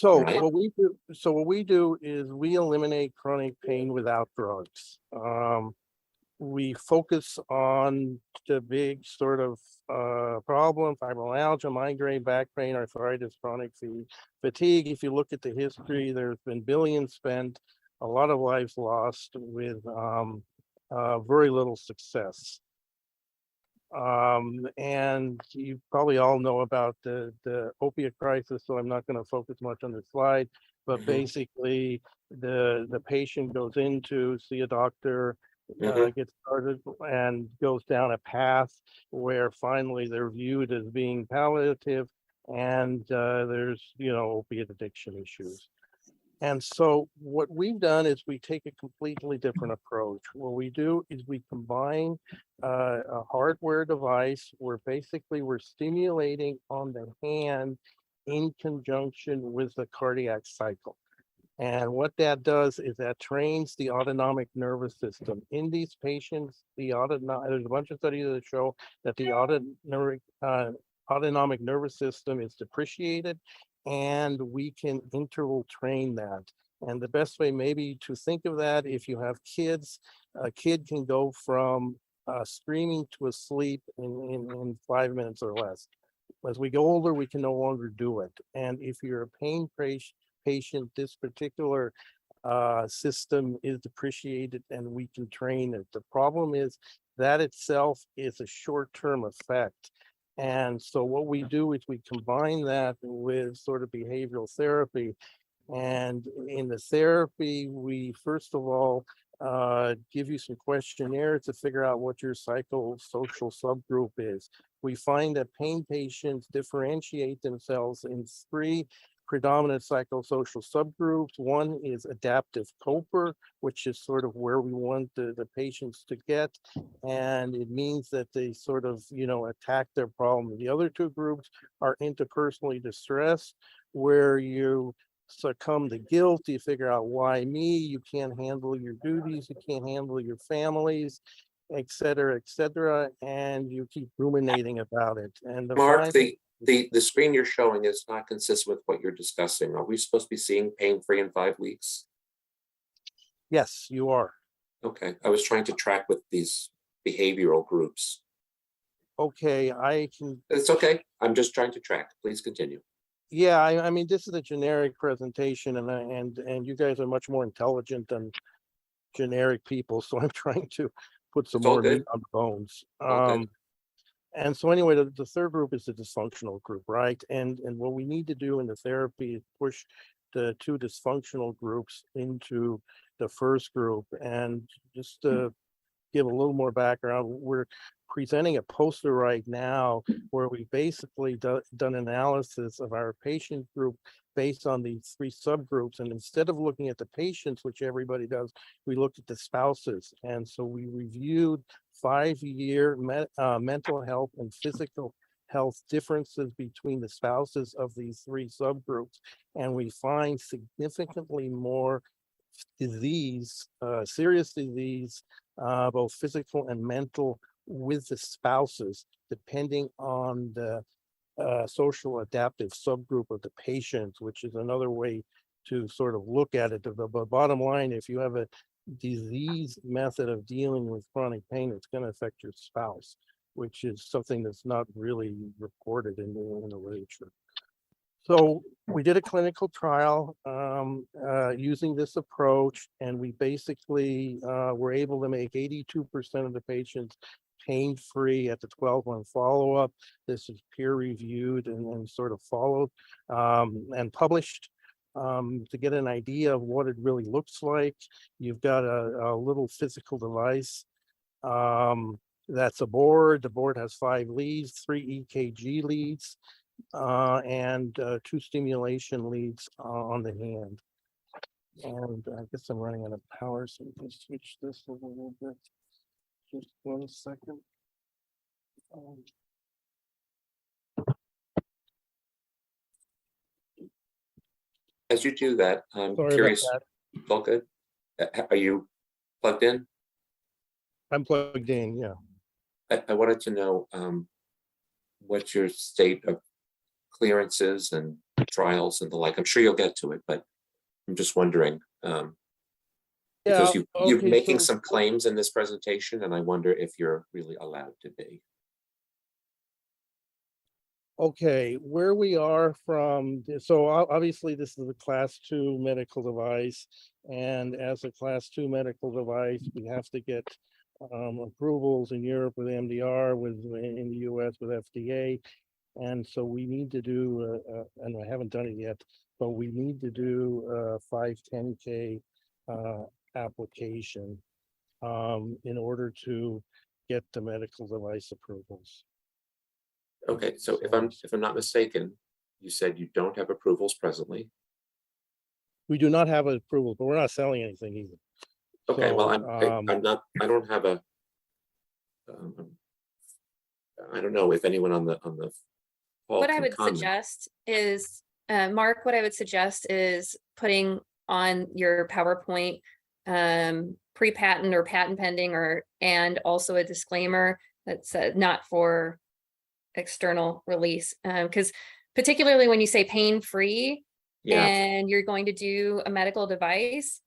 So Right. what we do is we eliminate chronic pain without drugs. We focus on the big sort of problem: fibromyalgia, migraine, back pain, arthritis, chronic fatigue. If you look at the history, there's been billions spent, a lot of lives lost with very little success. And you probably all know about the opiate crisis, so I'm not going to focus much on the slide. But basically, the patient goes in to see a doctor, gets started, and goes down a path where finally they're viewed as being palliative, and there's opiate addiction issues. And so what we've done is we take a completely different approach. What we do is we combine a hardware device where basically we're stimulating on the hand in conjunction with the cardiac cycle. And what that does is that trains the autonomic nervous system. In these patients, there's a bunch of studies that show that the autonomic nervous system is depreciated, and we can interval train that. And the best way maybe to think of that, if you have kids, a kid can go from screaming to asleep in 5 minutes or less. As we go older, we can no longer do it. And if you're a pain patient, this particular system is depreciated and we can train it. The problem is that itself is a short-term effect. And so what we do is we combine that with sort of behavioral therapy. And in the therapy, we first of all give you some questionnaires to figure out what your psychosocial subgroup is. We find that pain patients differentiate themselves in 3 predominant psychosocial subgroups. One is adaptive coper, which is sort of where we want the patients to get. And it means that they sort of, attack their problem. The other 2 groups are interpersonally distressed, where you succumb to guilt, you figure out why me, you can't handle your duties, you can't handle your families, et cetera, and you keep ruminating about it. And Mark, the screen you're showing is not consistent with what you're discussing. Are we supposed to be seeing pain-free in 5 weeks? Yes, you are. Okay, I was trying to track with these behavioral groups. Okay, I can. It's okay. I'm just trying to track. Please continue. Yeah, I mean, this is a generic presentation, and you guys are much more intelligent than generic people, so I'm trying to put some more meat on the bones. And so anyway, the third group is the dysfunctional group, right? And what we need to do in the therapy is push the 2 dysfunctional groups into the first group. And just to give a little more background, we're presenting a poster right now where we basically done analysis of our patient group based on these 3 subgroups. And instead of looking at the patients, which everybody does, we looked at the spouses. And so we reviewed 5-year mental health and physical health differences between the spouses of these 3 subgroups. And we find significantly more disease, serious disease, both physical and mental, with the spouses, depending on the social adaptive subgroup of the patients, which is another way to sort of look at it. The bottom line, if you have a disease method of dealing with chronic pain, it's going to affect your spouse, which is something that's not really reported in the literature. So we did a clinical trial using this approach, and we basically were able to make 82% of the patients pain-free at the 12-month follow-up. This is peer-reviewed and sort of followed and published to get an idea of what it really looks like. You've got a little physical device that's a board. The board has 5 leads, 3 EKG leads, and 2 stimulation leads on the hand. And I guess I'm running out of power, so we can switch this a little bit. Just 1 second. As you do that, I'm curious. All good. Are you plugged in? I'm plugged in, yeah. I wanted to know what your state of clearances and trials and the like. I'm sure you'll get to it, but I'm just wondering, because Yeah, you're okay, making so some claims in this presentation, and I wonder if you're really allowed to be. okay, where we are from, so obviously this is a class 2 medical device. And as a class 2 medical device, we have to get approvals in Europe with MDR, in the US with FDA. And so we need to do, and I haven't done it yet, but we need to do a 510K application in order to get the medical device approvals. Okay, so if I'm not mistaken, you said you don't have approvals presently. We do not have an approval, but we're not selling anything either. Okay, So, well, I don't have a, I don't know if anyone on the call What I can would comment. suggest is, Mark, what I would suggest is putting on your PowerPoint pre-patent or patent pending, and also a disclaimer that said not for external release. Because particularly when you say pain-free Yeah, and you're going to do a medical device,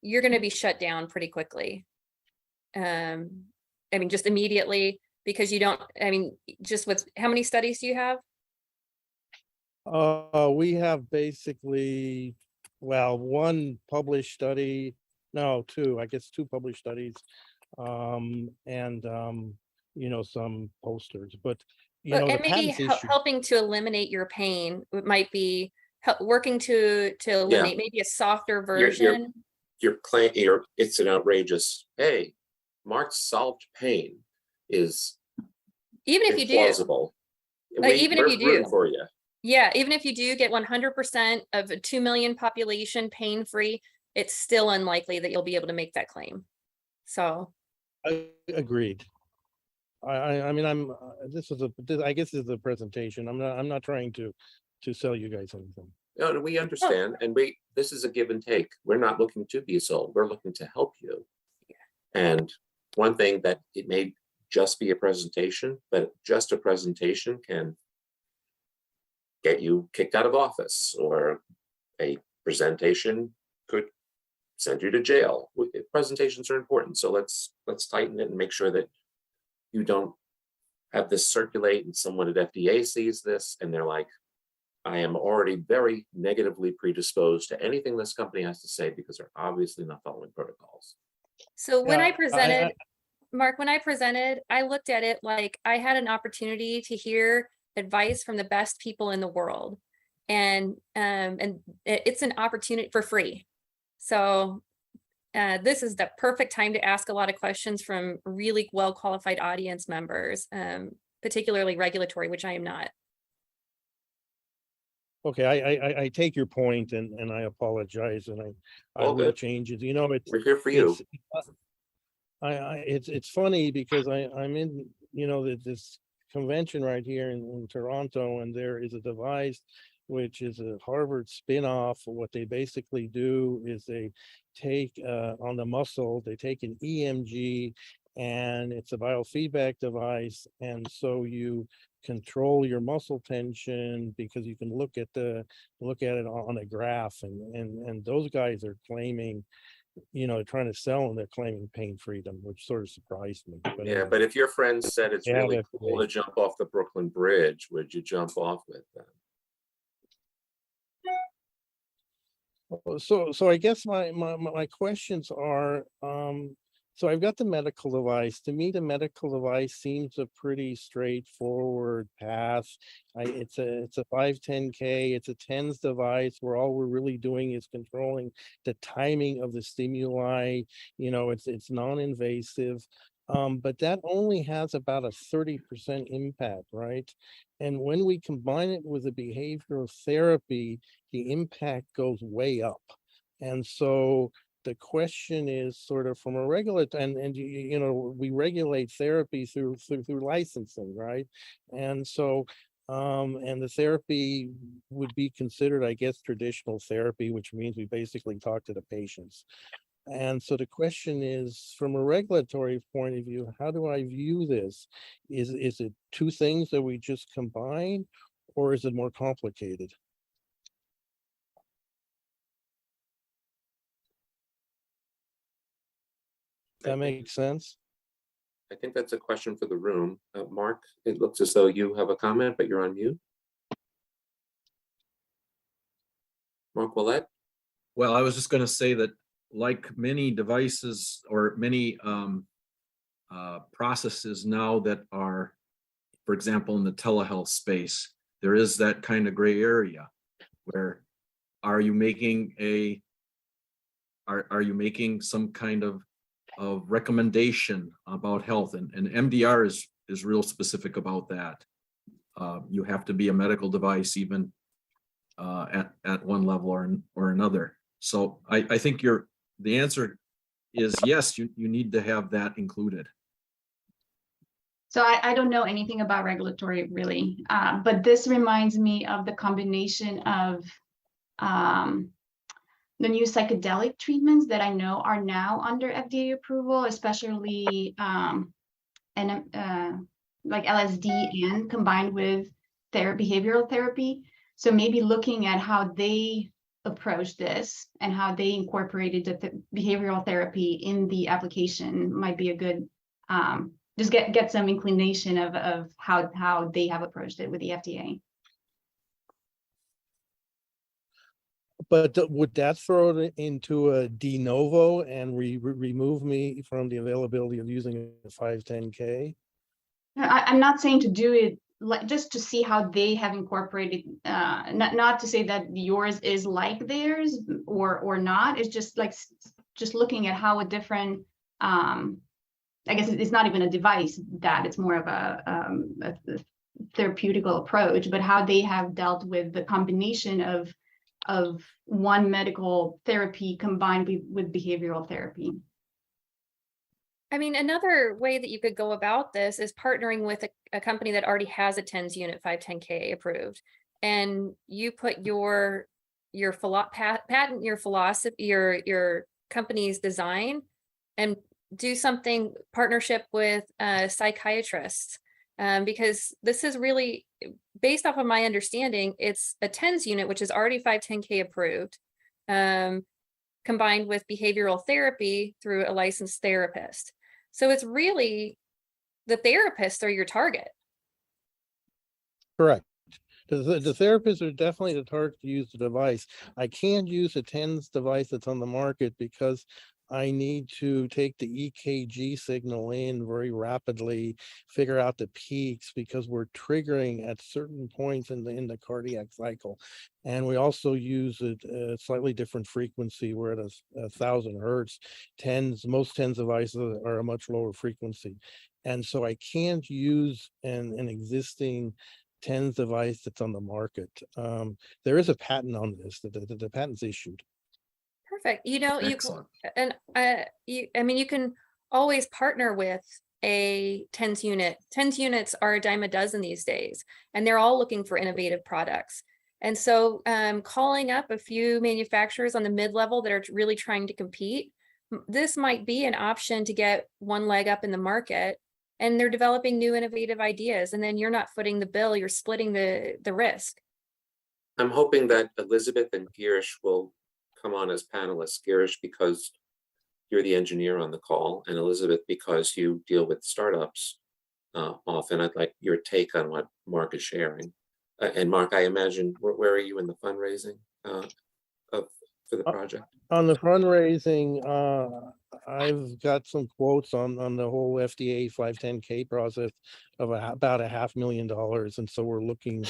you're going to be shut down pretty quickly. I mean, just immediately, because you don't, I mean, just with, how many studies do you have? we have basically, well, one published study, no, two, I guess 2 published studies, and some posters, but Well, the and maybe patents issue. helping to eliminate your pain. It might be working to eliminate maybe a softer version. your claim, it's an outrageous, hey, Mark's solved pain is Even if you do, implausible. like, even if We're you do. rooting for you. Yeah, even if you do get 100% of a 2 million population pain-free, it's still unlikely that you'll be able to make that claim. So I agreed. I mean, I guess this is a presentation. I'm not trying to sell you guys anything. No, we understand, and this is a give and take. We're not looking to be sold. We're looking to help you. And one thing that it may just be a presentation, but just a presentation can get you kicked out of office, or a presentation could send you to jail. Presentations are important, so let's tighten it and make sure that you don't have this circulate and someone at FDA sees this and they're like, I am already very negatively predisposed to anything this company has to say because they're obviously not following protocols. So when I Yeah, presented, Mark, when I presented, I looked at it like I had an opportunity to hear advice from the best people in the world. And it's an opportunity for free. So this is the perfect time to ask a lot of questions from really well-qualified audience members, particularly regulatory, which I am not. Okay, I take your point, and I apologize, and I All will good. change it. We're here for you. It's funny because I'm in this convention right here in Toronto, and there is a device which is a Harvard spin-off. What they basically do is they take on the muscle, they take an EMG, and it's a biofeedback device, and so you control your muscle tension because you can look at it on a graph, and those guys are claiming, trying to sell, and they're claiming pain freedom, which sort of surprised me. But Yeah, anyway, but if your friends said it's Yeah, really that's cool great. to jump off the Brooklyn Bridge, would you jump off with them? So I guess my questions are, so I've got the medical device. To me, the medical device seems a pretty straightforward path. It's a 510K, it's a TENS device where all we're really doing is controlling the timing of the stimuli. It's non-invasive. But that only has about a 30% impact, right? And when we combine it with the behavioral therapy, the impact goes way up. And so the question is sort of from a we regulate therapy through licensing, right? And so and the therapy would be considered, I guess, traditional therapy, which means we basically talk to the patients. And so the question is, from a regulatory point of view, how do I view this? Is it 2 things that we just combine, or is it more complicated? that makes sense. I think that's a question for the room. Mark, it looks as though you have a comment, but you're on mute. Mark Willett? Well, I was just going to say that like many devices or many processes now that are, for example, in the telehealth space, there is that kind of gray area where are you making some kind of recommendation about health, and MDR is real specific about that. You have to be a medical device even at one level or another. So I think the answer is yes, you need to have that included. So I don't know anything about regulatory really, but this reminds me of the combination of the new psychedelic treatments that I know are now under FDA approval, especially like LSD and combined with behavioral therapy. So maybe looking at how they approach this and how they incorporated the behavioral therapy in the application might be a good, just get some inclination of how they have approached it with the FDA. But would that throw it into a de novo and remove me from the availability of using a 510K? I'm not saying to do it just to see how they have incorporated, not to say that yours is like theirs or not. It's just like just looking at how a different, I guess it's not even a device, that it's more of a therapeutical approach, but how they have dealt with the combination of one medical therapy combined with behavioral therapy. I mean, another way that you could go about this is partnering with a company that already has a TENS unit 510K approved, and you put your patent, your philosophy, your company's design, and do something partnership with psychiatrists, because this is really, based off of my understanding, it's a TENS unit, which is already 510K approved, combined with behavioral therapy through a licensed therapist. So it's really the therapists are your target. Correct. The therapists are definitely the target to use the device. I can't use a TENS device that's on the market because I need to take the EKG signal in very rapidly, figure out the peaks, because we're triggering at certain points in the cardiac cycle. And we also use a slightly different frequency. We're at 1,000 hertz. Most TENS devices are a much lower frequency. And so I can't use an existing TENS device that's on the market. There is a patent on this, the patent's issued. Perfect. You know, Excellent. you can always partner with a TENS unit. TENS units are a dime a dozen these days, and they're all looking for innovative products. And so calling up a few manufacturers on the mid-level that are really trying to compete, this might be an option to get one leg up in the market, and they're developing new innovative ideas. And then you're not footing the bill, you're splitting the risk. I'm hoping that Elizabeth and Girish will come on as panelists. Girish, because you're the engineer on the call, and Elizabeth, because you deal with startups often. I'd like your take on what Mark is sharing. And Mark, I imagine, where are you in the fundraising for the project? On the fundraising, I've got some quotes on the whole FDA 510K process of about $500,000, and so we're looking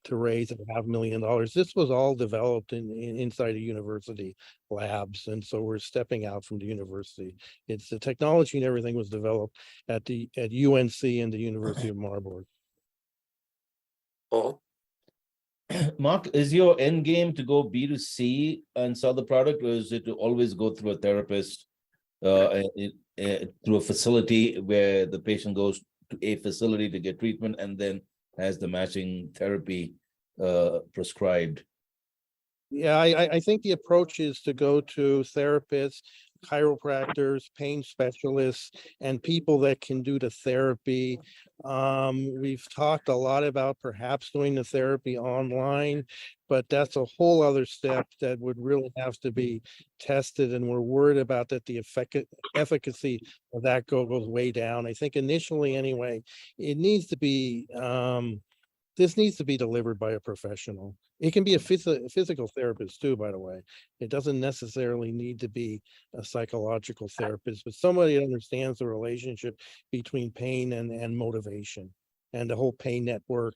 to raise $500,000. This was all developed inside a university labs, and so we're stepping out from the university. It's the technology and everything was developed at UNC and the University of Marburg. Paul? Mark, is your end game to go B2C and sell the product, or is it to always go through a therapist, through a facility where the patient goes to a facility to get treatment and then has the matching therapy prescribed? Yeah, I think the approach is to go to therapists, chiropractors, pain specialists, and people that can do the therapy. We've talked a lot about perhaps doing the therapy online, but that's a whole other step that would really have to be tested, and we're worried about that the efficacy of that goes way down. I think initially anyway, it needs to be this needs to be delivered by a professional. It can be a physical therapist too, by the way. It doesn't necessarily need to be a psychological therapist, but somebody that understands the relationship between pain and motivation, and the whole pain network,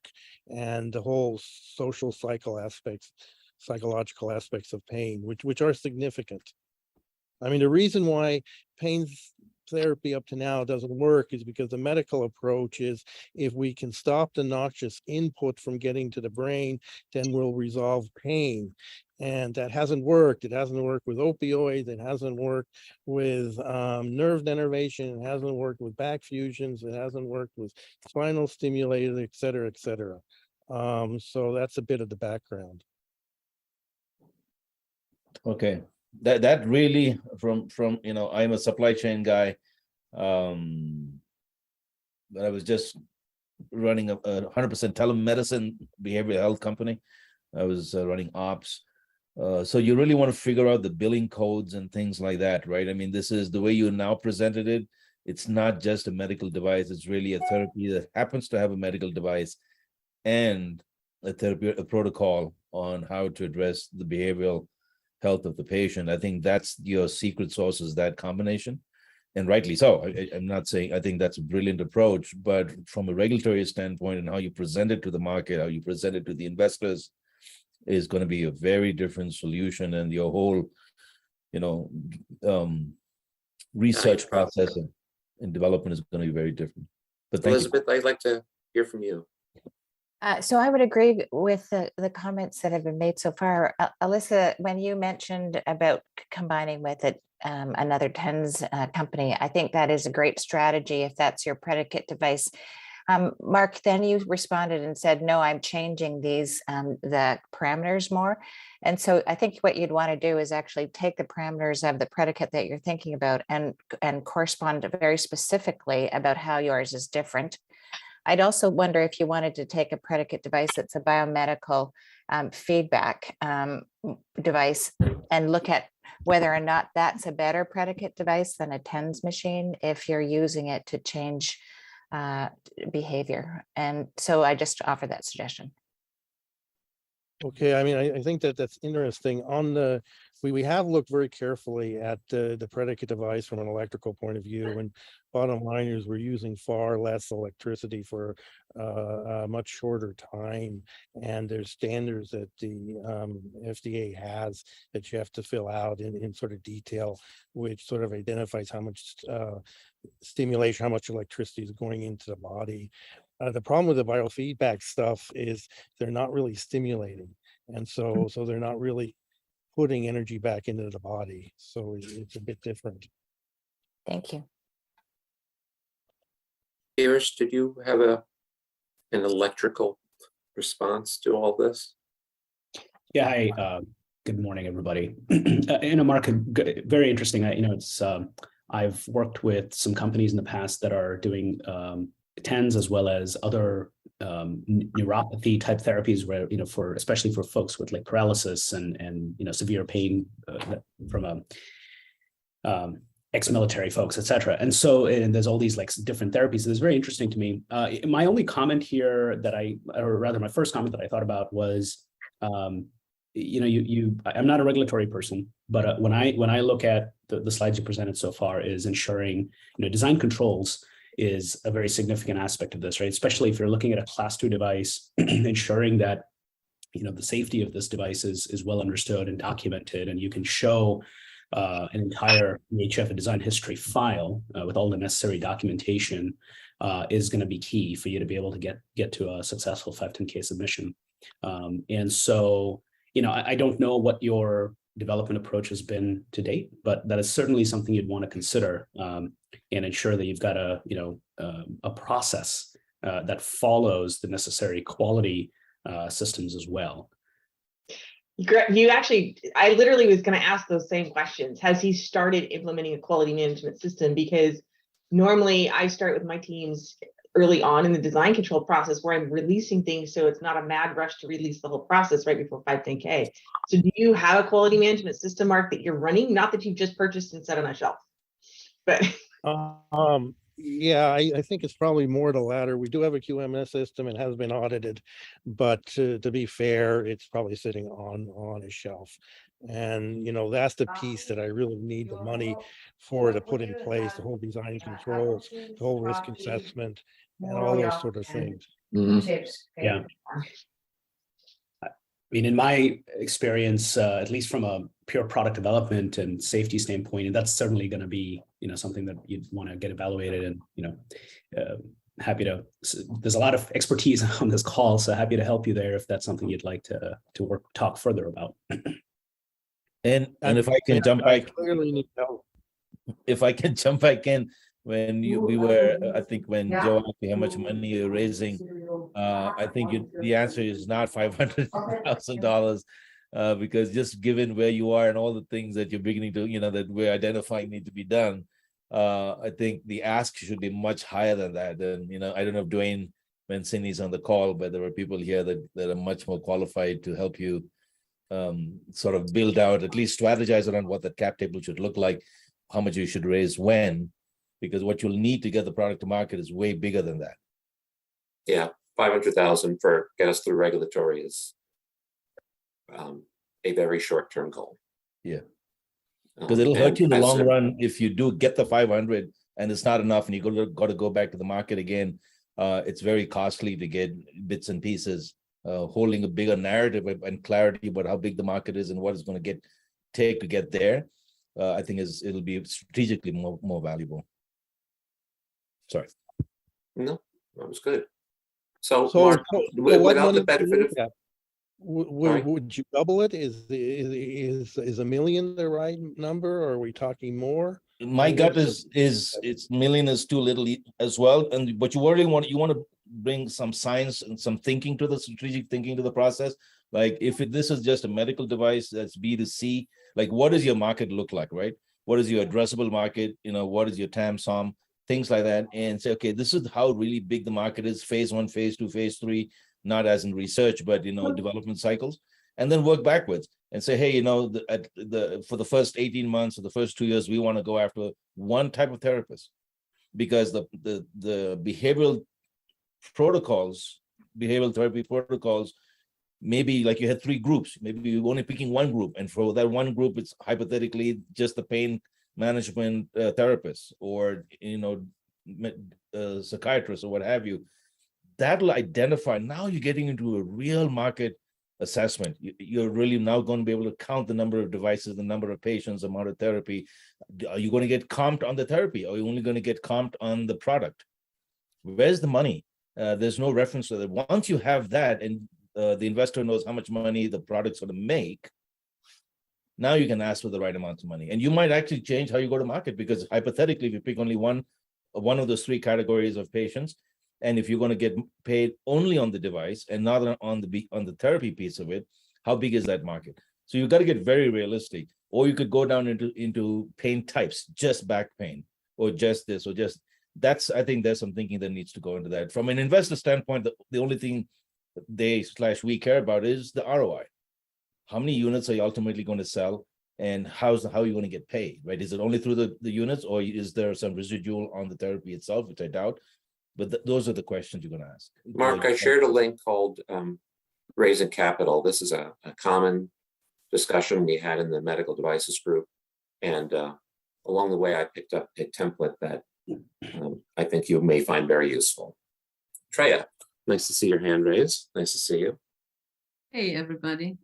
and the whole psychological aspects of pain, which are significant. I mean, the reason why pain therapy up to now doesn't work is because the medical approach is, if we can stop the noxious input from getting to the brain, then we'll resolve pain. And that hasn't worked. It hasn't worked with opioids. It hasn't worked with nerve denervation. It hasn't worked with back fusions. It hasn't worked with spinal stimulator, et cetera, et cetera. So that's a bit of the background. Okay. That really from I'm a supply chain guy, but I was just running a 100% telemedicine behavioral health company. I was running ops. So you really want to figure out the billing codes and things like that, right? I mean, this is the way you now presented it. It's not just a medical device. It's really a therapy that happens to have a medical device and a therapy, a protocol on how to address the behavioral health of the patient. I think that's your secret sauce, is that combination, and rightly so. I'm not saying, I think that's a brilliant approach, but from a regulatory standpoint and how you present it to the market, how you present it to the investors, is going to be a very different solution, and your whole, research process and development is going to be very different. But thank Elizabeth, I'd like to hear from you. So I would agree with the comments that have been made so far. Alyssa, when you mentioned about combining with it another TENS company, I think that is a great strategy if that's your predicate device. Marc, then you responded and said, no, I'm changing these, the parameters more. And so I think what you'd want to do is actually take the parameters of the predicate that you're thinking about and correspond very specifically about how yours is different. I'd also wonder if you wanted to take a predicate device that's a biomedical feedback device and look at whether or not that's a better predicate device than a TENS machine if you're using it to change behavior. And so I just offer that suggestion. Okay, I mean, I think that's interesting. On the, we have looked very carefully at the predicate device from an electrical point of view, and bottom line is we're using far less electricity for a much shorter time. And there's standards that the FDA has that you have to fill out in sort of detail, which sort of identifies how much stimulation, how much electricity is going into the body. The problem with the biofeedback stuff is they're not really stimulating. And so they're not really putting energy back into the body. So it's a bit different. Thank you. Iris, did you have an electrical response to all this? Yeah, hi, good morning, everybody. Marc, very interesting. It's I've worked with some companies in the past that are doing TENS as well as other neuropathy type therapies where, especially for folks with like paralysis and severe pain from ex-military folks, et cetera. And there's all these like different therapies. So it's very interesting to me. My only comment here my first comment that I thought about was, I'm not a regulatory person, but when I look at the slides you presented so far, is ensuring, design controls is a very significant aspect of this, right? Especially if you're looking at a class 2 device, ensuring that, the safety of this device is well understood and documented, and you can show an entire EHF, a design history file with all the necessary documentation is going to be key for you to be able to get to a successful 510(k) submission. And so, I don't know what your development approach has been to date, but that is certainly something you'd want to consider and ensure that you've got a process that follows the necessary quality systems as well. I literally was going to ask those same questions. Has he started implementing a quality management system? Because normally I start with my teams early on in the design control process where I'm releasing things so it's not a mad rush to release the whole process right before 510K. So do you have a quality management system, Mark, that you're running? Not that you've just purchased and set on a shelf, but Yeah, I think it's probably more the latter. We do have a QMS system and has been audited, but to be fair, it's probably sitting on a shelf. And, you know, that's the piece that I really need the money for to put in place, the whole design controls, the whole risk assessment, and all those sort of things. Yeah. I mean, in my experience, at least from a pure product development and safety standpoint, and that's certainly going to be, you know, something that you'd want to get evaluated. And, you know, happy to. There's a lot of expertise on this call, so happy to help you there if that's something you'd like to talk further about. And if I can jump I back, clearly need help. if I can jump back in, when we were, I think when Joe asked me how much money you're raising, I think the answer is not $500,000, because just given where you are and all the things that you're beginning to, you know, that we're identifying need to be done, I think the ask should be much higher than that. And, you know, I don't know if Dwayne Mancini's on the call, but there are people here that are much more qualified to help you sort of build out, at least strategize around what that cap table should look like, how much you should raise when, because what you'll need to get the product to market is way bigger than that. Yeah, 500,000 for get us through regulatory is a very short-term goal. Yeah. Because it'll hurt and you in the as long a- run if you do get the 500 and it's not enough and you got to go back to the market again. It's very costly to get bits and pieces. Holding a bigger narrative and clarity about how big the market is and what it's going to take to get there, I think it'll be strategically more valuable. Sorry. No, that was good. So, So, Mark, so without what the money do benefit you of, look at? Sorry? Would you double it? Is $1 million the right number? Or are we talking more? My gut is it's million is too little as well. But you really want to bring some science and some thinking to the strategic thinking to the process. Like if this is just a medical device that's B2C, like what does your market look like, right? What is your addressable market? You know, what is your TAM SOM, things like that, and say, okay, this is how really big the market is, phase 1, phase 2, phase 3, not as in research, but, you know, development cycles, and then work backwards and say, hey, you know, for the first 18 months or the first 2 years, we want to go after one type of therapist, because the behavioral therapy protocols, maybe like you had 3 groups, maybe you're only picking one group, and for that one group, it's hypothetically just the pain management therapist or, you know, psychiatrist or what have you. That'll identify. Now you're getting into a real market assessment. You're really now going to be able to count the number of devices, the number of patients, amount of therapy. Are you going to get comped on the therapy? Or are you only going to get comped on the product? Where's the money? There's no reference to that. Once you have that and the investor knows how much money the product's going to make, now you can ask for the right amount of money. And you might actually change how you go to market, because hypothetically, if you pick only one of those 3 categories of patients, and if you're going to get paid only on the device and not on the therapy piece of it, how big is that market? So you've got to get very realistic. Or you could go down into pain types, just back pain, or just this, or just that's. I think there's some thinking that needs to go into that. From an investor standpoint, the only thing we care about is the ROI. How many units are you ultimately going to sell, and how are you going to get paid, right? Is it only through the units, or is there some residual on the therapy itself, which I doubt? But those are the questions you're going to ask. Mark, I shared a link called Raising Capital. This is a common discussion we had in the medical devices group. And along the way, I picked up a template that I think you may find very useful. Treya, nice to see your hand raised. Nice to see you. Hey, everybody.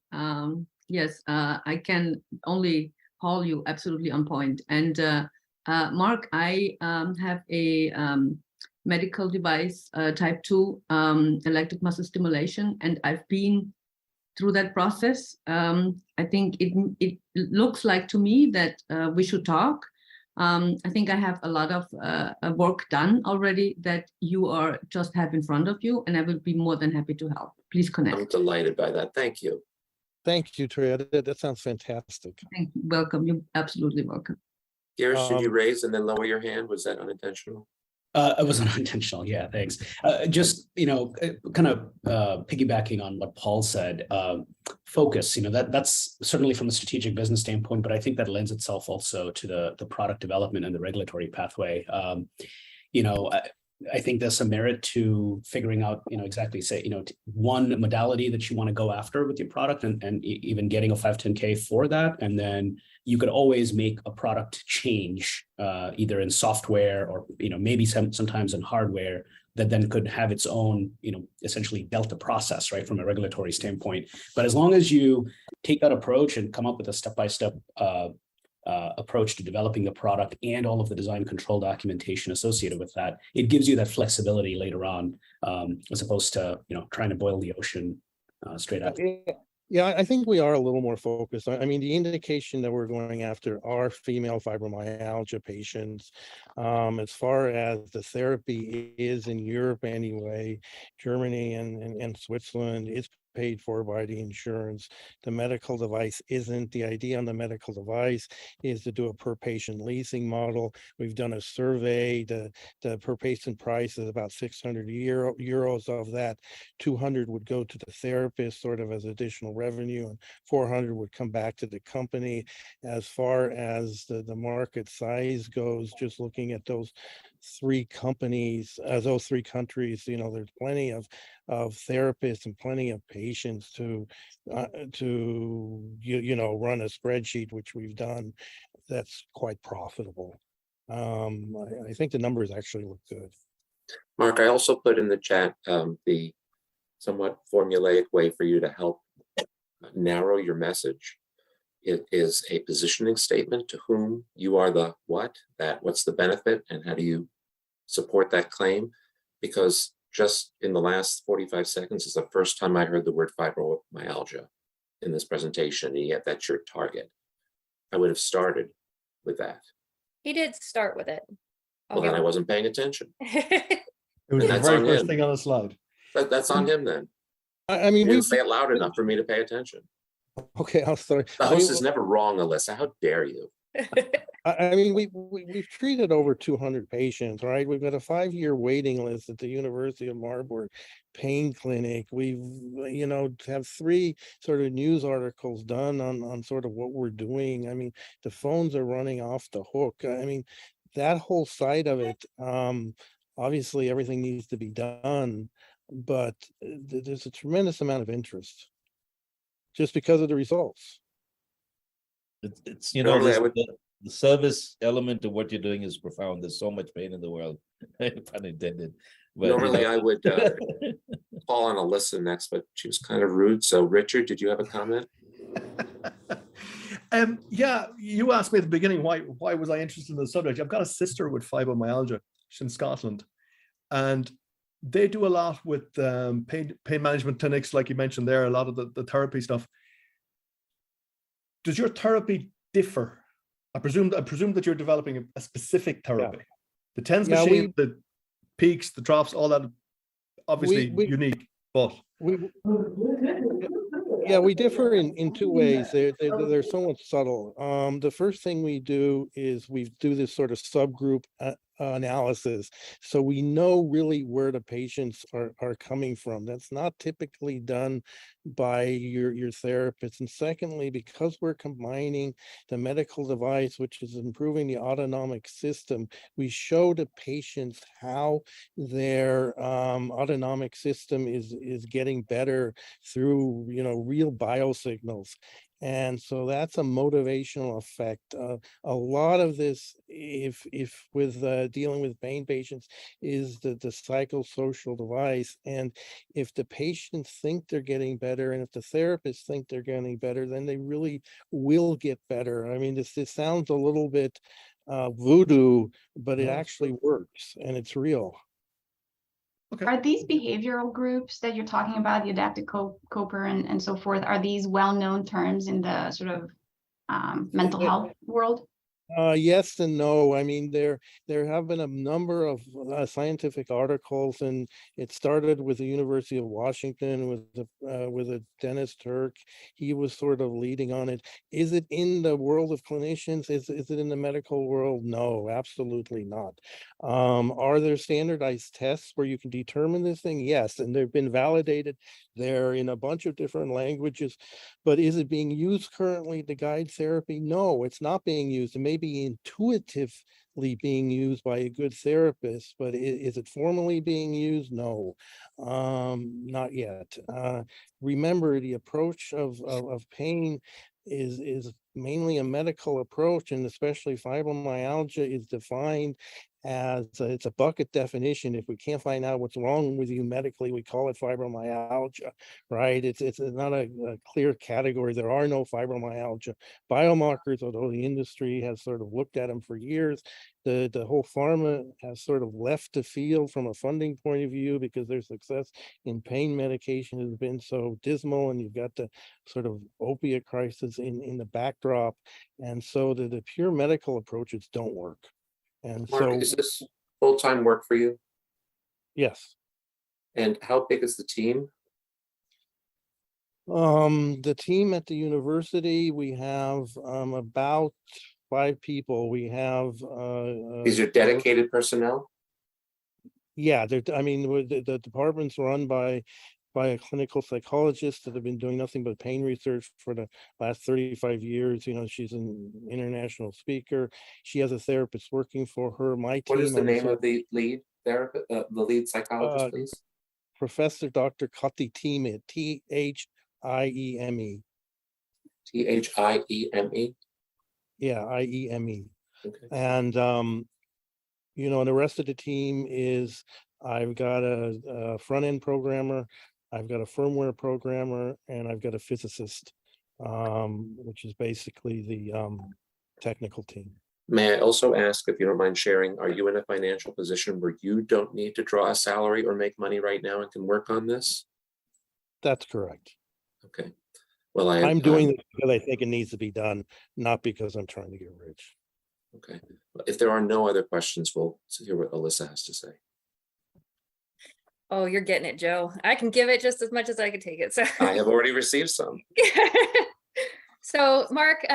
Yes, I can only call you absolutely on point. And Mark, I have a medical device type 2 electric muscle stimulation, and I've been through that process. I think it looks like to me that we should talk. I think I have a lot of work done already that you are just have in front of you, and I will be more than happy to help. Please connect. I'm delighted by that. Thank you. Thank you, Treya. That sounds fantastic. Thank you. Welcome. You're absolutely welcome. Gary, should you raise and then lower your hand? Was that unintentional? It was unintentional. Yeah, thanks. Just, kind of piggybacking on what Paul said, focus, that's certainly from a strategic business standpoint, but I think that lends itself also to the product development and the regulatory pathway. I think there's some merit to figuring out, exactly one modality that you want to go after with your product and even getting a 510K for that. And then you could always make a product change either in software or, maybe sometimes in hardware that then could have its own, essentially delta process, right, from a regulatory standpoint. But as long as you take that approach and come up with a step-by-step approach to developing the product and all of the design control documentation associated with that, it gives you that flexibility later on, as opposed to trying to boil the ocean straight up. Yeah, I think we are a little more focused. I mean, the indication that we're going after are female fibromyalgia patients. As far as the therapy is in Europe anyway, Germany and Switzerland, it's paid for by the insurance. The medical device isn't. The idea on the medical device is to do a per patient leasing model. We've done a survey. The per patient price is about 600 euros. Of that, 200 would go to the therapist sort of as additional revenue, and 400 would come back to the company. As far as the market size goes, just looking at those three companies, those three countries, there's plenty of therapists and plenty of patients to run a spreadsheet, which we've done. That's quite profitable. I think the numbers actually look good. Mark, I also put in the chat the somewhat formulaic way for you to help narrow your message. It is a positioning statement to whom you are the what's the benefit, and how do you support that claim? Because just in the last 45 seconds is the first time I heard the word fibromyalgia in this presentation, and yet that's your target. I would have started with that. He did start with it. Well, then I wasn't paying attention. It was the That's very on first him. thing on the slide. That's on him then. I mean, He didn't say it loud enough for me to pay attention. Okay, I'll start. The host is never wrong, Alyssa. How dare you? I mean, we've treated over 200 patients, right? We've got a 5-year waiting list at the University of Marburg Pain Clinic. We've, have 3 sort of news articles done on sort of what we're doing. I mean, the phones are running off the hook. I mean, that whole side of it, obviously everything needs to be done, but there's a tremendous amount of interest just because of the results. It's Normally I would- the service element of what you're doing is profound. There's so much pain in the world, pun intended. But, Normally I would call on Alyssa next, but she was kind of rude. So Richard, did you have a comment? Yeah, you asked me at the beginning why was I interested in the subject. I've got a sister with fibromyalgia. She's in Scotland, and they do a lot with pain management clinics, like you mentioned there. A lot of the therapy stuff. Does your therapy differ? I presume that you're developing a specific therapy. Yeah. The TENS machine, the peaks, the troughs, all that, obviously unique, but we differ in 2 ways. They're somewhat subtle. The first thing we do is we do this sort of subgroup analysis, so we know really where the patients are coming from. That's not typically done by your therapist. And secondly, because we're combining the medical device, which is improving the autonomic system, we show the patients how their autonomic system is getting better through real biosignals. And so that's a motivational effect. A lot of this, if with dealing with pain patients, is the psychosocial device. And if the patients think they're getting better, and if the therapists think they're getting better, then they really will get better. I mean, this sounds a little bit voodoo, but it actually works, and it's real. Okay. Are these behavioral groups that you're talking about, the adaptive coper and so forth, are these well-known terms in the sort of mental health world? Yes and no. I mean, there have been a number of scientific articles, and it started with the University of Washington with a Dennis Turk. He was sort of leading on it. Is it in the world of clinicians? Is it in the medical world? No, absolutely not. Are there standardized tests where you can determine this thing? Yes, and they've been validated. They're in a bunch of different languages, but is it being used currently to guide therapy? No, it's not being used. It may be intuitively being used by a good therapist, but is it formally being used? No, not yet. Remember, the approach of pain is mainly a medical approach, and especially fibromyalgia is defined as it's a bucket definition. If we can't find out what's wrong with you medically, we call it fibromyalgia, right? It's not a clear category. There are no fibromyalgia biomarkers, although the industry has sort of looked at them for years. The whole pharma has sort of left the field from a funding point of view because their success in pain medication has been so dismal, and you've got the sort of opiate crisis in the backdrop. And so the pure medical approaches don't work. And Mark, so, is this full-time work for you? yes. And how big is the team? The team at the university, we have about 5 people. We have These are dedicated personnel? yeah, I mean, the department's run by a clinical psychologist that have been doing nothing but pain research for the last 35 years. You know, she's an international speaker. She has a therapist working for her. My team. What is the I'm a name of the lead therapist, the lead psychologist, please? Professor Dr. Kati Thieme. Thieme? Yeah, IEME. Okay. And you know, the rest of the team is, I've got a front-end programmer, I've got a firmware programmer, and I've got a physicist, which is basically the technical team. May I also ask, if you don't mind sharing, are you in a financial position where you don't need to draw a salary or make money right now and can work on this? That's correct. Okay. Well, I'm doing it because I think it needs to be done, not because I'm trying to get rich. Okay. If there are no other questions, we'll hear what Alyssa has to say. Oh, you're getting it, Joe. I can give it just as much as I can take it. So I have already received some. So Mark,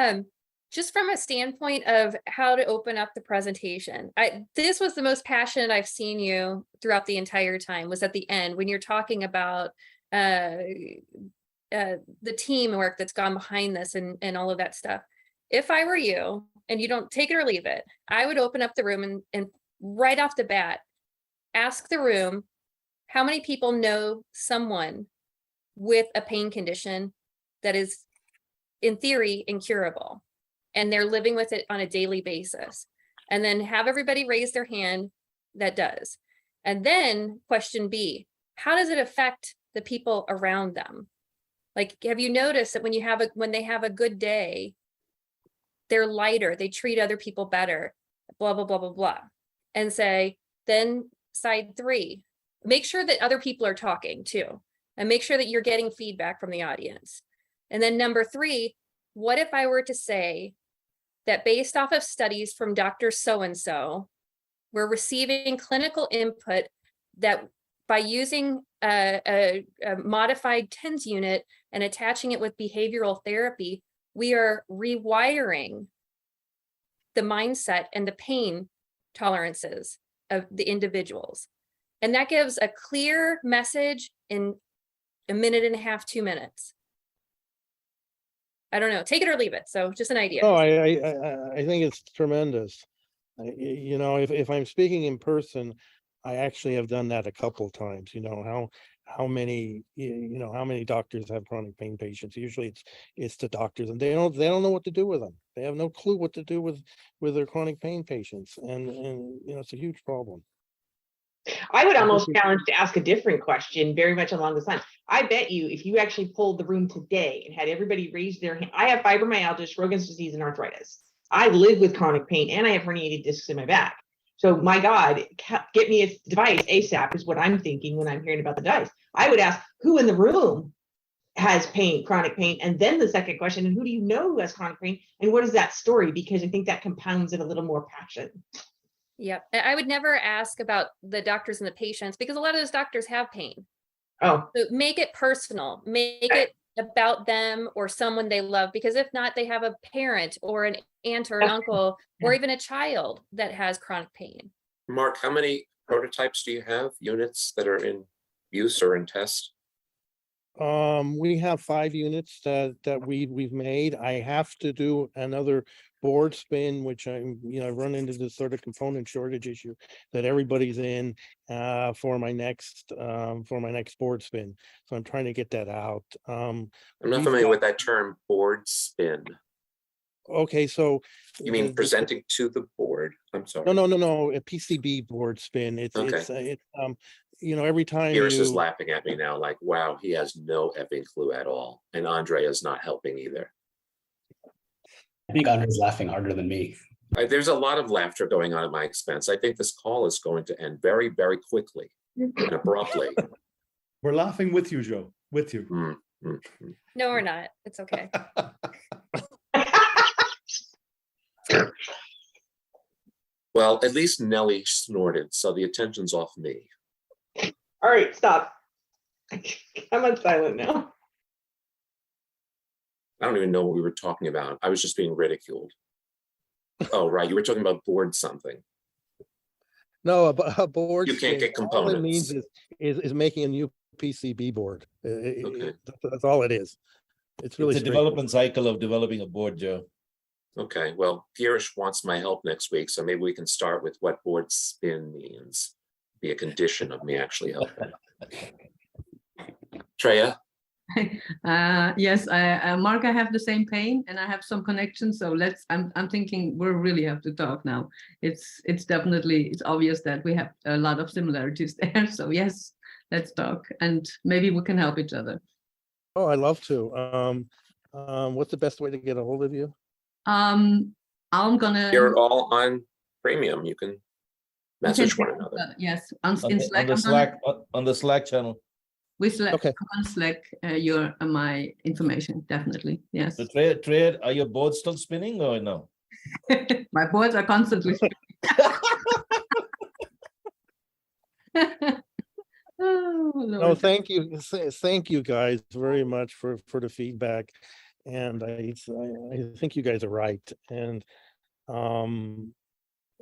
just from a standpoint of how to open up the presentation, this was the most passionate I've seen you throughout the entire time, was at the end when you're talking about the teamwork that's gone behind this and all of that stuff. If I were you, and you don't take it or leave it, I would open up the room and right off the bat, ask the room, how many people know someone with a pain condition that is in theory incurable, and they're living with it on a daily basis? And then have everybody raise their hand that does. And then question B, how does it affect the people around them? Like, have you noticed that when they have a good day, they're lighter, they treat other people better, blah, blah, blah, blah, blah. And say, then side 3, make sure that other people are talking too, and make sure that you're getting feedback from the audience. And then number 3, what if I were to say that based off of studies from Dr. So-and-so, we're receiving clinical input that by using a modified TENS unit and attaching it with behavioral therapy, we are rewiring the mindset and the pain tolerances of the individuals. And that gives a clear message in a minute and a half, 2 minutes. I don't know, take it or leave it. So just an idea. Oh, I think it's tremendous. You know, if I'm speaking in person, I actually have done that a couple times. You know, how many doctors have chronic pain patients? Usually it's the doctors, and they don't know what to do with them. They have no clue what to do with their chronic pain patients, and you know, it's a huge problem. I would almost challenge to ask a different question, very much along this line. I bet you if you actually polled the room today and had everybody raise their hand, I have fibromyalgia, Sjogren's disease, and arthritis. I live with chronic pain, and I have herniated discs in my back. So my God, get me a device ASAP is what I'm thinking when I'm hearing about the device. I would ask, who in the room has pain, chronic pain? And then the second question, and who do you know who has chronic pain? And what is that story? Because I think that compounds it a little more passion. Yep. I would never ask about the doctors and the patients because a lot of those doctors have pain. Oh, So make it personal, make it about them or someone they love, because if not, they have a parent or an aunt or an uncle or even a child that has chronic pain. Mark, how many prototypes do you have, units that are in use or in test? We have 5 units that we've made. I have to do another board spin, which I'm, I run into this sort of component shortage issue that everybody's in for my next board spin. So I'm trying to get that out. I'm not familiar with that term, board spin. Okay, so You mean presenting to the board? I'm sorry. no, a PCB board spin. It's every time Iris is you laughing at me now, like, wow, he has no effing clue at all. And Andre is not helping either. I think Andre's laughing harder than me. There's a lot of laughter going on at my expense. I think this call is going to end very, very quickly and abruptly. We're laughing with you, Joe, with you. No, we're not. It's okay. Well, at least Nelly snorted, so the attention's off me. all right, stop. I'm on silent now. I don't even know what we were talking about. I was just being ridiculed. Oh, right. You were talking about board something. No, a board. You can't spin, get all it means components. is making a new PCB board. Okay. That's all it is. It's really It's a development cycle of developing a board, Joe. Okay, well, Girish wants my help next week, so maybe we can start with what board spin means. Be a condition of me actually helping. Treya? Yes, Mark, I have the same pain and I have some connections. So I'm thinking we really have to talk now. It's obvious that we have a lot of similarities there. So yes, let's talk and maybe we can help each other. Oh, I love to. What's the best way to get a hold of you? I'm gonna. You're all on premium. You can message one another. Yes, In Slack, on the Slack channel. We Slack, Okay. on Slack, your my information, definitely. Yes. So Trade, are your boards still spinning or no? My boards are constantly spinning. Oh, No, Lord. thank you guys very much for the feedback, and I think you guys are right, and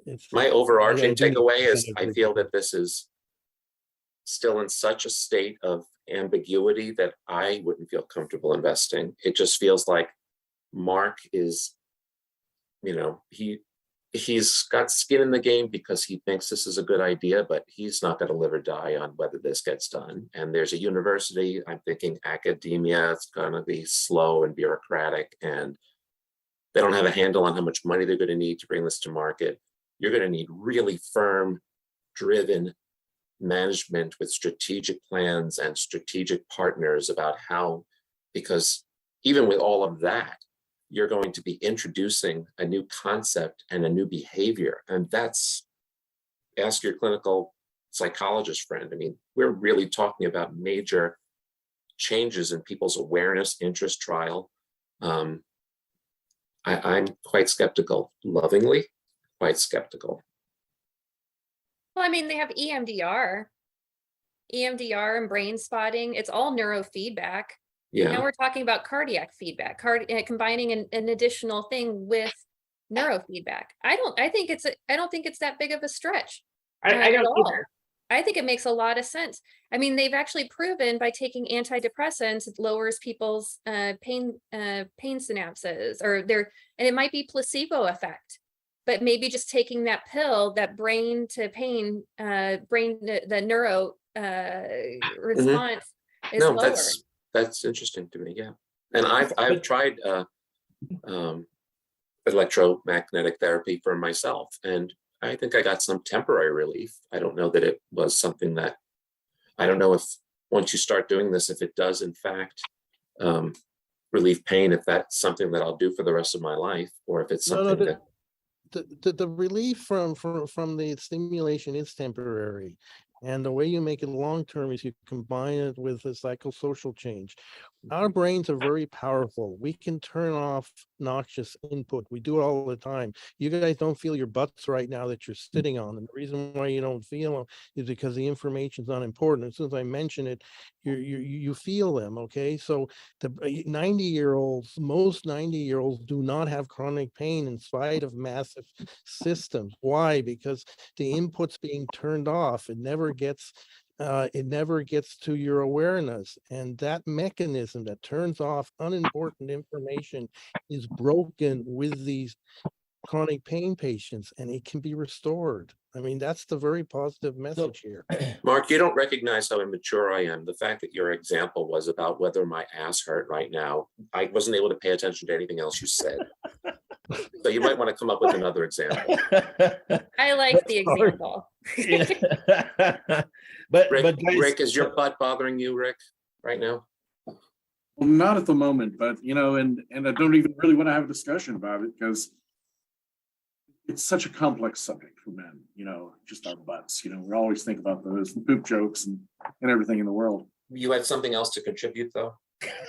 it's My overarching do need takeaway to is kind I of- feel that this is still in such a state of ambiguity that I wouldn't feel comfortable investing. It just feels like Mark is, he's got skin in the game because he thinks this is a good idea, but he's not going to live or die on whether this gets done. And there's a university, I'm thinking academia, it's going to be slow and bureaucratic, and they don't have a handle on how much money they're going to need to bring this to market. You're going to need really firm, driven management with strategic plans and strategic partners about how, because even with all of that, you're going to be introducing a new concept and a new behavior. And that's, ask your clinical psychologist friend. I mean, we're really talking about major changes in people's awareness, interest, trial. I'm quite skeptical, lovingly, quite skeptical. Well, I mean, they have EMDR and brain spotting. It's all neurofeedback. Yeah. Now we're talking about cardiac feedback, combining an additional thing with neurofeedback. I don't think it's that big of a stretch. I at don't all. either. I think it makes a lot of sense. I mean, they've actually proven by taking antidepressants, it lowers people's pain synapses, and it might be placebo effect, but maybe just taking that pill, that brain to pain, the neuro response is No, lower. that's interesting to me. Yeah. And I've tried electromagnetic therapy for myself, and I think I got some temporary relief. I don't know that it was something that, I don't know if once you start doing this, if it does in fact relieve pain, if that's something that I'll do for the rest of my life, or if it's something that. The relief from the stimulation is temporary. And the way you make it long-term is you combine it with a psychosocial change. Our brains are very powerful. We can turn off noxious input. We do it all the time. You guys don't feel your butts right now that you're sitting on. And the reason why you don't feel them is because the information's not important. As soon as I mention it, you feel them, okay? So the 90-year-olds, most 90-year-olds do not have chronic pain in spite of massive systems. Why? Because the input's being turned off. It never gets to your awareness, and that mechanism that turns off unimportant information is broken with these chronic pain patients, and it can be restored. I mean, that's the very positive message here. Mark, you don't recognize how immature I am. The fact that your example was about whether my ass hurt right now, I wasn't able to pay attention to anything else you said. So you might want to come up with another example. I like the example. But Rick, guys, Rick, is your butt bothering you, Rick, right now? Well, not at the moment, but you know, and I don't even really want to have a discussion about it because it's such a complex subject for men, you know, just our butts. You know, we always think about those poop jokes and everything in the world. You had something else to contribute, though?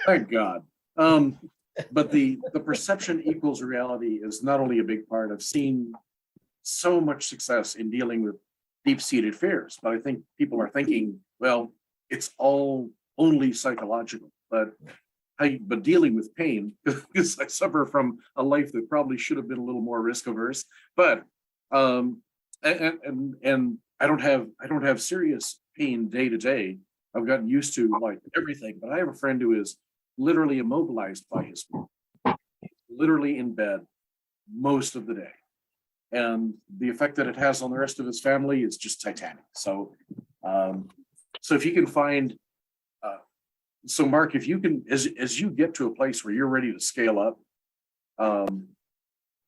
Thank God. But the perception equals reality is not only a big part. I've seen so much success in dealing with deep-seated fears, but I think people are thinking, well, it's all only psychological, but dealing with pain, because I suffer from a life that probably should have been a little more risk averse, but and I don't have serious pain day to day. I've gotten used to like everything, but I have a friend who is literally immobilized by his pain, literally in bed most of the day. And the effect that it has on the rest of his family is just titanic. So, so if you can find, so Mark, if you can, as you get to a place where you're ready to scale up,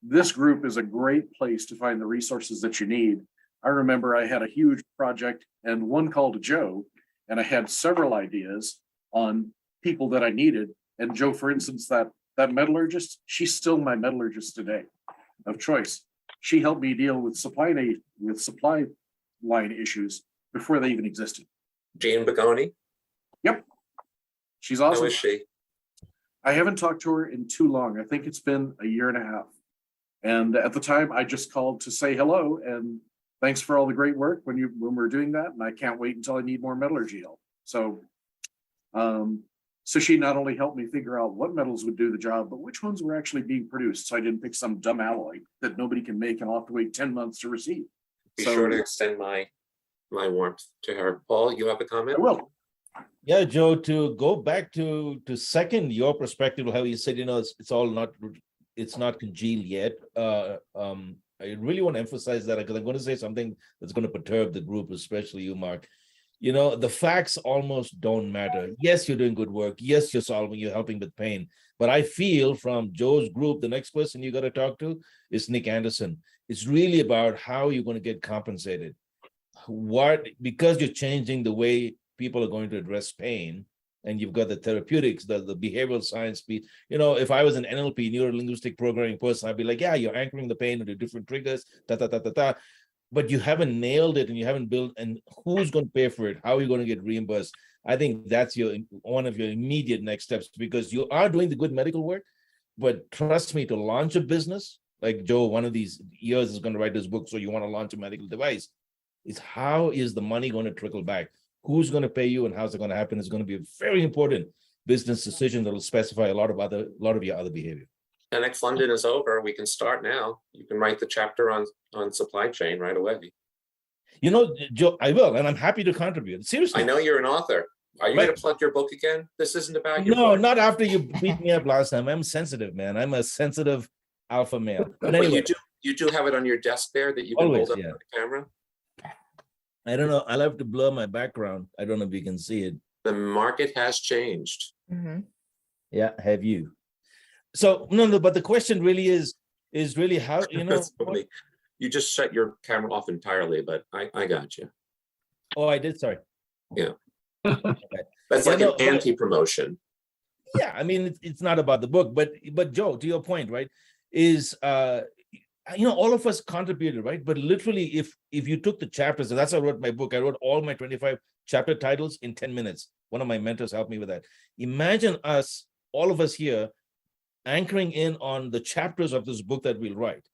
this group is a great place to find the resources that you need. I remember I had a huge project and one called to Joe, and I had several ideas on people that I needed. And Joe, for instance, that metallurgist, she's still my metallurgist today of choice. She helped me deal with supply line issues before they even existed. Jean Bagoni? Yep. She's awesome. How is she? I haven't talked to her in too long. I think it's been a year and a half. And at the time, I just called to say hello and thanks for all the great work when we're doing that. And I can't wait until I need more metallurgy help. So, so she not only helped me figure out what metals would do the job, but which ones were actually being produced. So I didn't pick some dumb alloy that nobody can make and I'll have to wait 10 months to receive. Be sure to extend my warmth to her. Paul, you have a comment? I will. Yeah, Joe, to go back to second your perspective of how you said, you know, it's not congealed yet. I really want to emphasize that because I'm going to say something that's going to perturb the group, especially you, Mark. You know, the facts almost don't matter. Yes, you're doing good work. Yes, you're helping with pain. But I feel from Joe's group, the next person you got to talk to is Nick Anderson. It's really about how you're going to get compensated. Because you're changing the way people are going to address pain, and you've got the therapeutics, the behavioral science piece. You know, if I was an NLP, neuro-linguistic programming person, I'd be like, yeah, you're anchoring the pain into different triggers, but you haven't nailed it and you haven't built, and who's going to pay for it? How are you going to get reimbursed? I think that's one of your immediate next steps, because you are doing the good medical work, but trust me, to launch a business, like Joe, one of these years is going to write this book, so you want to launch a medical device, is how is the money going to trickle back? Who's going to pay you and how's it going to happen is going to be a very important business decision that will specify a lot of your other behavior. NX London is over. We can start now. You can write the chapter on supply chain right away. You know, Joe, I will, and I'm happy to contribute. Seriously. I know you're an author. Are you going to plug your book again? This isn't about your book. Not after you beat me up last time. I'm sensitive, man. I'm a sensitive alpha male. But anyway, you do have it on your desk there that you can hold up on the camera? I don't know. I'll have to blur my background. I don't know if you can see it. The market has changed. Mm-hmm. Yeah, have you? So no, but the question really is really how, you know. You just shut your camera off entirely, but I got you. Oh, I did. Sorry. Yeah. Okay. That's like an anti-promotion. Yeah, I mean, it's not about the book, but Joe, to your point, right, is all of us contributed, right? But literally, if you took the chapters, and that's how I wrote my book. I wrote all my 25 chapter titles in 10 minutes. One of my mentors helped me with that. Imagine us, all of us here, anchoring in on the chapters of this book that we'll write.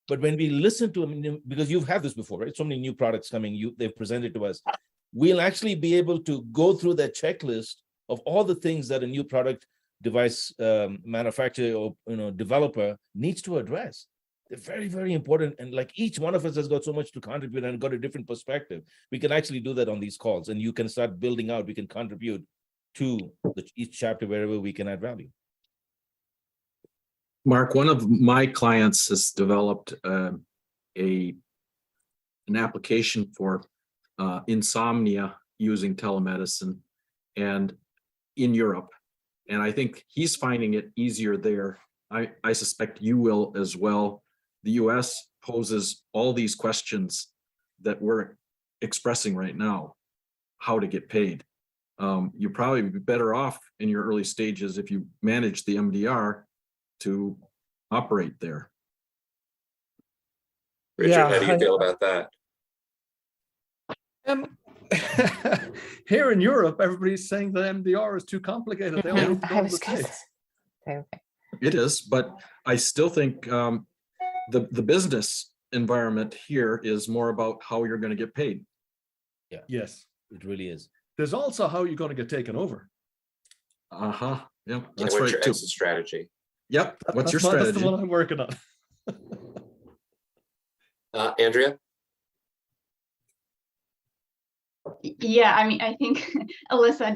But when we listen to, because you've had this before, right? So many new products coming, they've presented to us. We'll actually be able to go through that checklist of all the things that a new product device manufacturer or developer needs to address. They're very, very important. And like each one of us has got so much to contribute and got a different perspective. We can actually do that on these calls, and you can start building out, we can contribute to each chapter wherever we can add value. Mark, one of my clients has developed an application for insomnia using telemedicine and in Europe. And I think he's finding it easier there. I suspect you will as well. The US poses all these questions that we're expressing right now, how to get paid. You'd probably be better off in your early stages if you manage the MDR to operate there. Richard, Yeah, how do you feel about that? Here in Europe, everybody's saying that MDR is too complicated. They all have to go I to was the gonna States. say, It is, but I still think the business environment here is more about how you're going to get paid. Yeah, Yes. it really is. There's also how you're going to get taken over. Uh-huh. Yep. And That's what's right your too. exit strategy? Yep. What's your That's the strategy? one I'm working on. Andrea? Yeah, I mean, I think Alyssa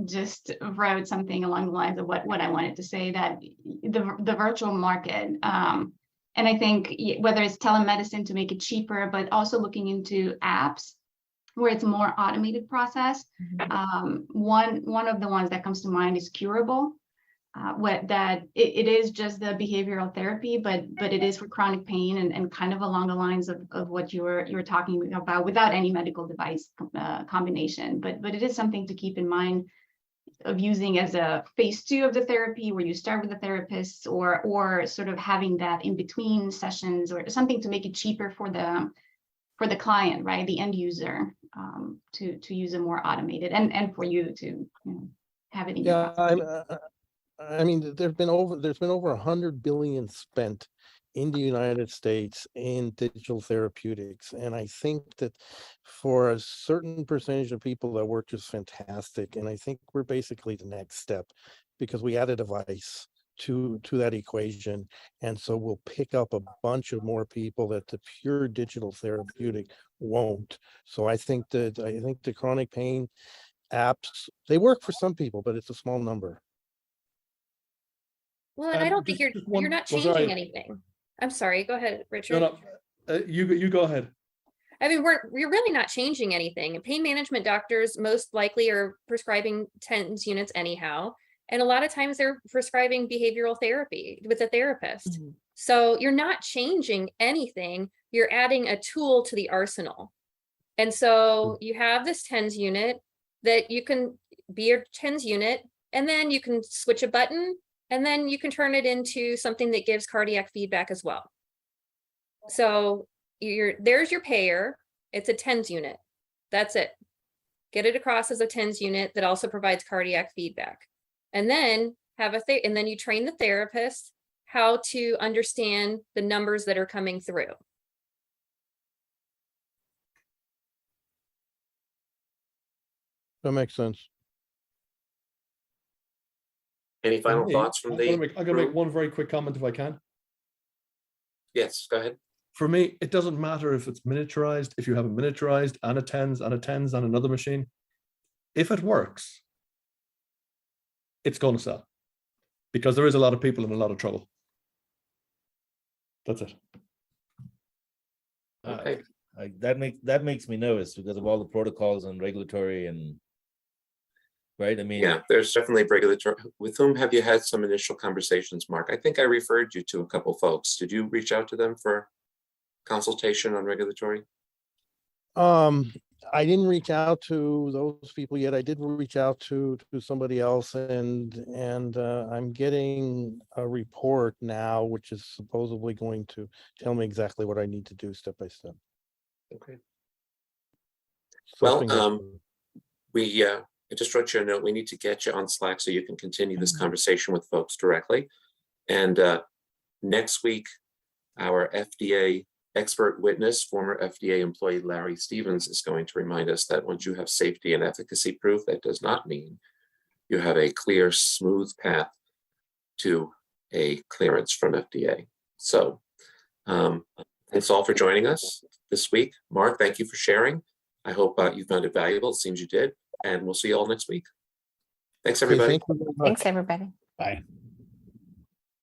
just wrote something along the lines of what I wanted to say, that the virtual market, and I think whether it's telemedicine to make it cheaper, but also looking into apps where it's a more automated process. One of the ones that comes to mind is Curable. It is just the behavioral therapy, but it is for chronic pain and kind of along the lines of what you were talking about, without any medical device combination. But it is something to keep in mind of using as a phase 2 of the therapy, where you start with the therapist, or sort of having that in between sessions, or something to make it cheaper for the client, right, the end user, to use a more automated, and for you to have it in your process. I mean, there's been over 100 billion spent in the United States in digital therapeutics. And I think that for a certain percentage of people, that work just fantastic. And I think we're basically the next step, because we add a device to that equation. And so we'll pick up a bunch of more people that the pure digital therapeutic won't. So I think the chronic pain apps, they work for some people, but it's a small number. Well, and I don't think just one- you're not oh, sorry. changing anything. I'm sorry, go ahead, Richard. No, you go ahead. I mean, we're really not changing anything. Pain management doctors most likely are prescribing TENS units anyhow. And a lot of times they're prescribing behavioral therapy with a therapist. So you're not changing anything. You're adding a tool to the arsenal. And so you have this TENS unit that you can be your TENS unit, and then you can switch a button, and then you can turn it into something that gives cardiac feedback as well. So there's your payer. It's a TENS unit. That's it. Get it across as a TENS unit that also provides cardiac feedback. And then and then you train the therapist how to understand the numbers that are coming through. That makes sense. Any final Me, thoughts from the I'm gonna make group? one very quick comment if I can. Yes, go ahead. For me, it doesn't matter if it's miniaturized, if you have a miniaturized and a TENS on another machine. If it works, it's going to sell, because there is a lot of people in a lot of trouble. That's it. Okay. That makes me nervous because of all the protocols and regulatory and right. I mean, Yeah, there's definitely regulatory. With whom have you had some initial conversations, Mark? I think I referred you to a couple folks. Did you reach out to them for consultation on regulatory? I didn't reach out to those people yet. I did reach out to somebody else, and I'm getting a report now, which is supposedly going to tell me exactly what I need to do step by step. Okay. So Well, fingers crossed. we I just wrote you a note. We need to get you on Slack so you can continue this conversation with folks directly. And next week, our FDA expert witness, former FDA employee Larry Stevens, is going to remind us that once you have safety and efficacy proof, that does not mean you have a clear, smooth path to a clearance from FDA. So thanks all for joining us this week. Mark, thank you for sharing. I hope you found it valuable. It seems you did. And we'll see you all next week. Thanks, Okay, everybody. thank you very much. Thanks, everybody. Bye.